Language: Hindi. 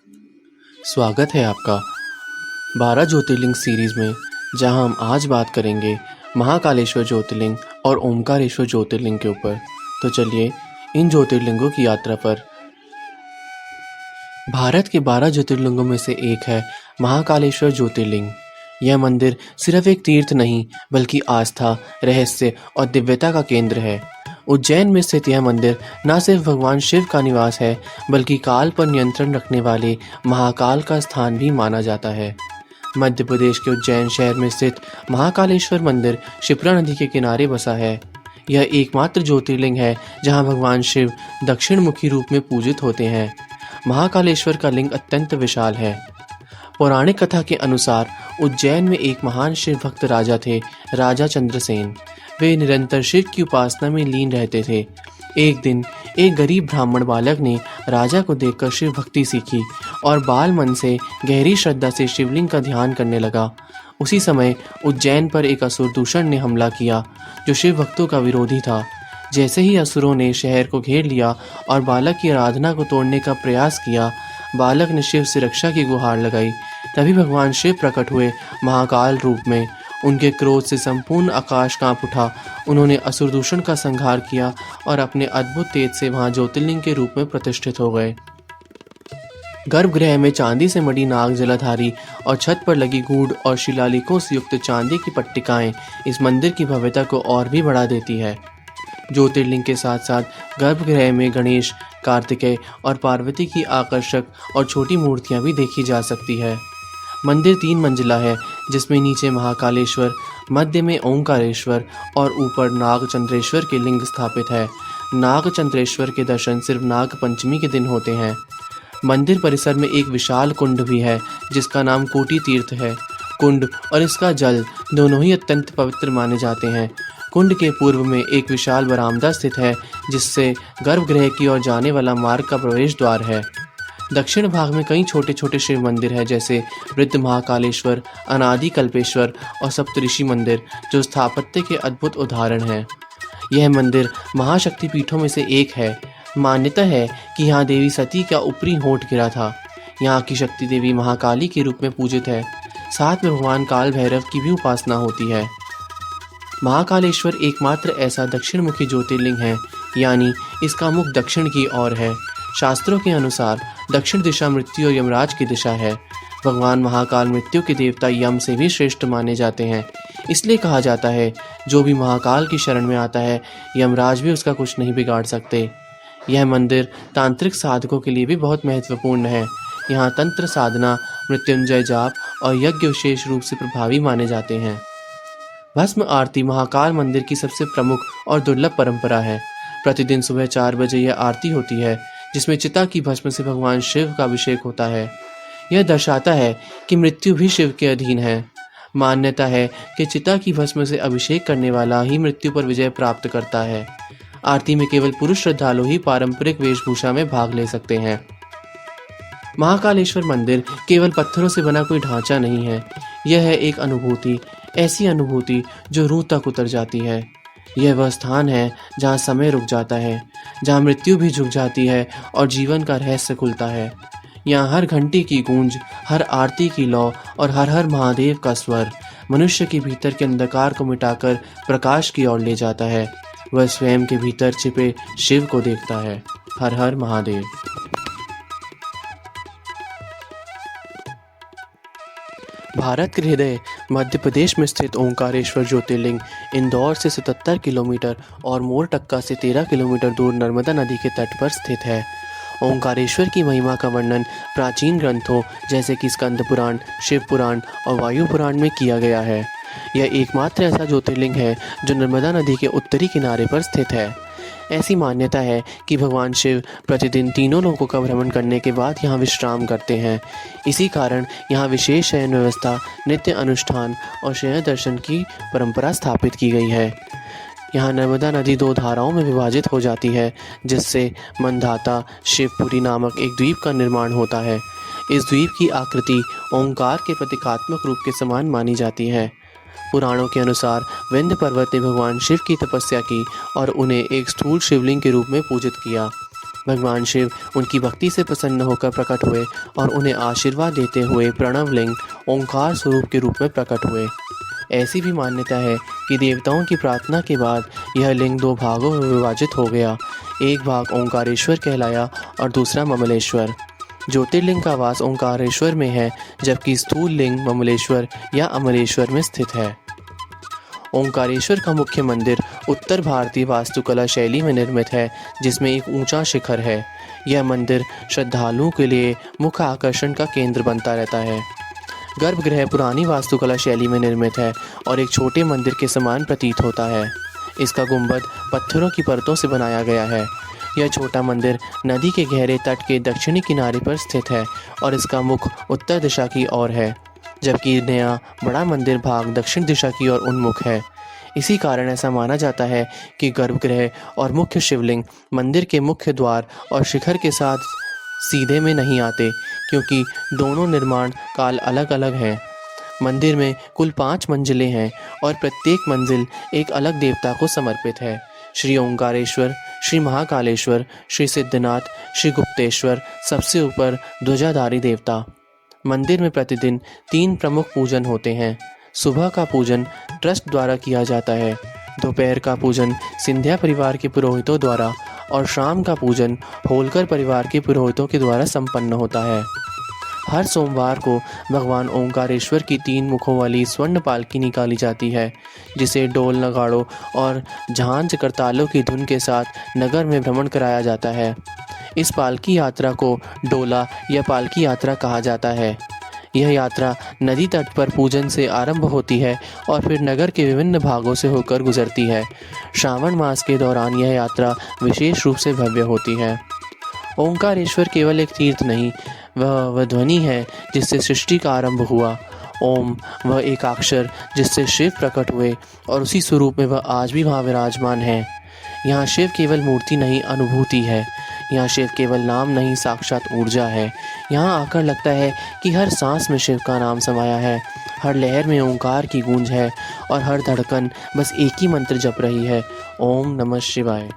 स्वागत है आपका 12 ज्योतिर्लिंग सीरीज में, जहां हम आज बात करेंगे महाकालेश्वर ज्योतिर्लिंग और ओमकारेश्वर ज्योतिर्लिंग के ऊपर। तो चलिए इन ज्योतिर्लिंगों की यात्रा पर। भारत के 12 ज्योतिर्लिंगों में से एक है महाकालेश्वर ज्योतिर्लिंग। यह मंदिर सिर्फ एक तीर्थ नहीं बल्कि आस्था, रहस्य और दिव्यता का केंद्र है। उज्जैन में स्थित यह मंदिर न सिर्फ भगवान शिव का निवास है बल्कि काल पर नियंत्रण रखने वाले महाकाल का स्थान भी माना जाता है। मध्य प्रदेश के उज्जैन शहर में स्थित महाकालेश्वर मंदिर क्षिप्रा नदी के किनारे बसा है। यह एकमात्र ज्योतिर्लिंग है जहां भगवान शिव दक्षिण मुखी रूप में पूजित होते हैं। महाकालेश्वर का लिंग अत्यंत विशाल है। पौराणिक कथा के अनुसार उज्जैन में एक महान शिव भक्त राजा थे, राजा चंद्रसेन। वे निरंतर शिव की उपासना में लीन रहते थे। एक दिन एक गरीब ब्राह्मण बालक ने राजा को देखकर शिव भक्ति सीखी और बाल मन से गहरी श्रद्धा से शिवलिंग का ध्यान करने लगा। उसी समय उज्जैन पर एक असुर दूषण ने हमला किया, जो शिव भक्तों का विरोधी था। जैसे ही असुरों ने शहर को घेर लिया और बालक की आराधना को तोड़ने का प्रयास किया, बालक ने शिव से रक्षा की गुहार लगाई। तभी भगवान शिव प्रकट हुए महाकाल रूप में। उनके क्रोध से संपूर्ण आकाश कांप उठा। उन्होंने असुर दूषण का संहार किया और अपने अद्भुत तेज से वहां ज्योतिर्लिंग के रूप में प्रतिष्ठित हो गए। गर्भगृह में चांदी से मढ़ी नाग जलाधारी और छत पर लगी गूढ़ और शिलालेखों से युक्त चांदी की पट्टिकाएं इस मंदिर की भव्यता को और भी बढ़ा देती है। ज्योतिर्लिंग के साथ साथ गर्भगृह में गणेश, कार्तिकेय और पार्वती की आकर्षक और छोटी मूर्तियां भी देखी जा सकती है। मंदिर 3 मंजिला है, जिसमें नीचे महाकालेश्वर, मध्य में ओंकारेश्वर और ऊपर नागचंद्रेश्वर के लिंग स्थापित है। नागचंद्रेश्वर के दर्शन सिर्फ नाग पंचमी के दिन होते हैं। मंदिर परिसर में एक विशाल कुंड भी है, जिसका नाम कोटि तीर्थ है। कुंड और इसका जल दोनों ही अत्यंत पवित्र माने जाते हैं। कुंड के पूर्व में एक विशाल बरामदा स्थित है, जिससे गर्भगृह की ओर जाने वाला मार्ग का प्रवेश द्वार है। दक्षिण भाग में कई छोटे छोटे शिव मंदिर हैं, जैसे वृद्ध महाकालेश्वर, अनादि कल्पेश्वर और सप्तऋषि मंदिर, जो स्थापत्य के अद्भुत उदाहरण हैं। यह मंदिर महाशक्ति पीठों में से एक है। मान्यता है कि यहाँ देवी सती का ऊपरी होंठ गिरा था। यहाँ की शक्ति देवी महाकाली के रूप में पूजित है। साथ में भगवान काल भैरव की भी उपासना होती है। महाकालेश्वर एकमात्र ऐसा दक्षिण मुखी ज्योतिर्लिंग है, यानी इसका मुख दक्षिण की ओर है। शास्त्रों के अनुसार दक्षिण दिशा मृत्यु और यमराज की दिशा है। भगवान महाकाल मृत्यु के देवता यम से भी श्रेष्ठ माने जाते हैं। इसलिए कहा जाता है, जो भी महाकाल की शरण में आता है, यमराज भी उसका कुछ नहीं बिगाड़ सकते। यह मंदिर तांत्रिक साधकों के लिए भी बहुत महत्वपूर्ण है। यहाँ तंत्र साधना, मृत्युंजय जाप और यज्ञ विशेष रूप से प्रभावी माने जाते हैं। भस्म आरती महाकाल मंदिर की सबसे प्रमुख और दुर्लभ परंपरा है। प्रतिदिन सुबह 4 बजे यह आरती होती है, जिसमें चिता की भस्म से भगवान शिव का अभिषेक होता है। यह दर्शाता है कि मृत्यु भी शिव के अधीन है। मान्यता है कि चिता की भस्म से अभिषेक करने वाला ही मृत्यु पर विजय प्राप्त करता है। आरती में केवल पुरुष श्रद्धालु ही पारंपरिक वेशभूषा में भाग ले सकते हैं। महाकालेश्वर मंदिर केवल पत्थरों से बना कोई ढांचा नहीं है। यह है एक अनुभूति, ऐसी अनुभूति जो रूह तक उतर जाती है। यह वह स्थान है जहाँ समय रुक जाता है, जहाँ मृत्यु भी झुक जाती है और जीवन का रहस्य खुलता है। यहाँ हर घंटी की गूंज, हर आरती की लौ और हर हर महादेव का स्वर मनुष्य के भीतर के अंधकार को मिटाकर प्रकाश की ओर ले जाता है। वह स्वयं के भीतर छिपे शिव को देखता है। हर हर महादेव। भारत के हृदय मध्य प्रदेश में स्थित ओंकारेश्वर ज्योतिर्लिंग इंदौर से 77 किलोमीटर और मोरटक्का से 13 किलोमीटर दूर नर्मदा नदी के तट पर स्थित है। ओंकारेश्वर की महिमा का वर्णन प्राचीन ग्रंथों जैसे कि स्कंद पुराण, शिव पुराण और वायु पुराण में किया गया है। यह एकमात्र ऐसा ज्योतिर्लिंग है जो नर्मदा नदी के उत्तरी किनारे पर स्थित है। ऐसी मान्यता है कि भगवान शिव प्रतिदिन तीनों लोकों का भ्रमण करने के बाद यहाँ विश्राम करते हैं। इसी कारण यहाँ विशेष शयन व्यवस्था, नित्य अनुष्ठान और शयन दर्शन की परंपरा स्थापित की गई है। यहाँ नर्मदा नदी 2 धाराओं में विभाजित हो जाती है, जिससे मंदाता शिवपुरी नामक एक द्वीप का निर्माण होता है। इस द्वीप की आकृति ओंकार के प्रतीकात्मक रूप के समान मानी जाती है। पुराणों के अनुसार विंध्य पर्वत ने भगवान शिव की तपस्या की और उन्हें एक स्थूल शिवलिंग के रूप में पूजित किया। भगवान शिव उनकी भक्ति से प्रसन्न होकर प्रकट हुए और उन्हें आशीर्वाद देते हुए प्रणव लिंग ओंकार स्वरूप के रूप में प्रकट हुए। ऐसी भी मान्यता है कि देवताओं की प्रार्थना के बाद यह लिंग दो भागों में विभाजित हो गया। एक भाग ओंकारेश्वर कहलाया और दूसरा ममलेश्वर। ज्योतिर्लिंग का वास ओंकारेश्वर में है, जबकि स्थूल लिंग ममलेश्वर या अमलेश्वर में स्थित है। ओंकारेश्वर का मुख्य मंदिर उत्तर भारतीय वास्तुकला शैली में निर्मित है, जिसमें एक ऊंचा शिखर है। यह मंदिर श्रद्धालुओं के लिए मुख्य आकर्षण का केंद्र बनता रहता है। गर्भगृह पुरानी वास्तुकला शैली में निर्मित है और एक छोटे मंदिर के समान प्रतीत होता है। इसका गुंबद पत्थरों की परतों से बनाया गया है। यह छोटा मंदिर नदी के गहरे तट के दक्षिणी किनारे पर स्थित है और इसका मुख उत्तर दिशा की ओर है, जबकि नया बड़ा मंदिर भाग दक्षिण दिशा की ओर उन्मुख है। इसी कारण ऐसा माना जाता है कि गर्भगृह और मुख्य शिवलिंग मंदिर के मुख्य द्वार और शिखर के साथ सीधे में नहीं आते, क्योंकि दोनों निर्माण काल अलग अलग हैं। मंदिर में कुल 5 मंजिलें हैं और प्रत्येक मंजिल एक अलग देवता को समर्पित है। श्री ओंकारेश्वर, श्री महाकालेश्वर, श्री सिद्धनाथ, श्री गुप्तेश्वर, सबसे ऊपर ध्वजाधारी देवता। मंदिर में प्रतिदिन 3 प्रमुख पूजन होते हैं। सुबह का पूजन ट्रस्ट द्वारा किया जाता है, दोपहर का पूजन सिंधिया परिवार के पुरोहितों द्वारा और शाम का पूजन होलकर परिवार के पुरोहितों के द्वारा संपन्न होता है। हर सोमवार को भगवान ओंकारेश्वर की 3 मुखों वाली स्वर्ण पालकी निकाली जाती है, जिसे डोल, नगाड़ों और झांझ करतालों की धुन के साथ नगर में भ्रमण कराया जाता है। इस पालकी यात्रा को डोला या पालकी यात्रा कहा जाता है। यह यात्रा नदी तट पर पूजन से आरंभ होती है और फिर नगर के विभिन्न भागों से होकर गुजरती है। श्रावण मास के दौरान यह यात्रा विशेष रूप से भव्य होती है। ओंकारेश्वर केवल एक तीर्थ नहीं, वह ध्वनि है जिससे सृष्टि का आरंभ हुआ। ओम वह एक अक्षर जिससे शिव प्रकट हुए और उसी स्वरूप में वह आज भी वहाँ विराजमान है। यहाँ शिव केवल मूर्ति नहीं, अनुभूति है। यहाँ शिव केवल नाम नहीं, साक्षात ऊर्जा है। यहाँ आकर लगता है कि हर सांस में शिव का नाम समाया है, हर लहर में ओंकार की गूंज है और हर धड़कन बस एक ही मंत्र जप रही है, ओम नमः शिवाय।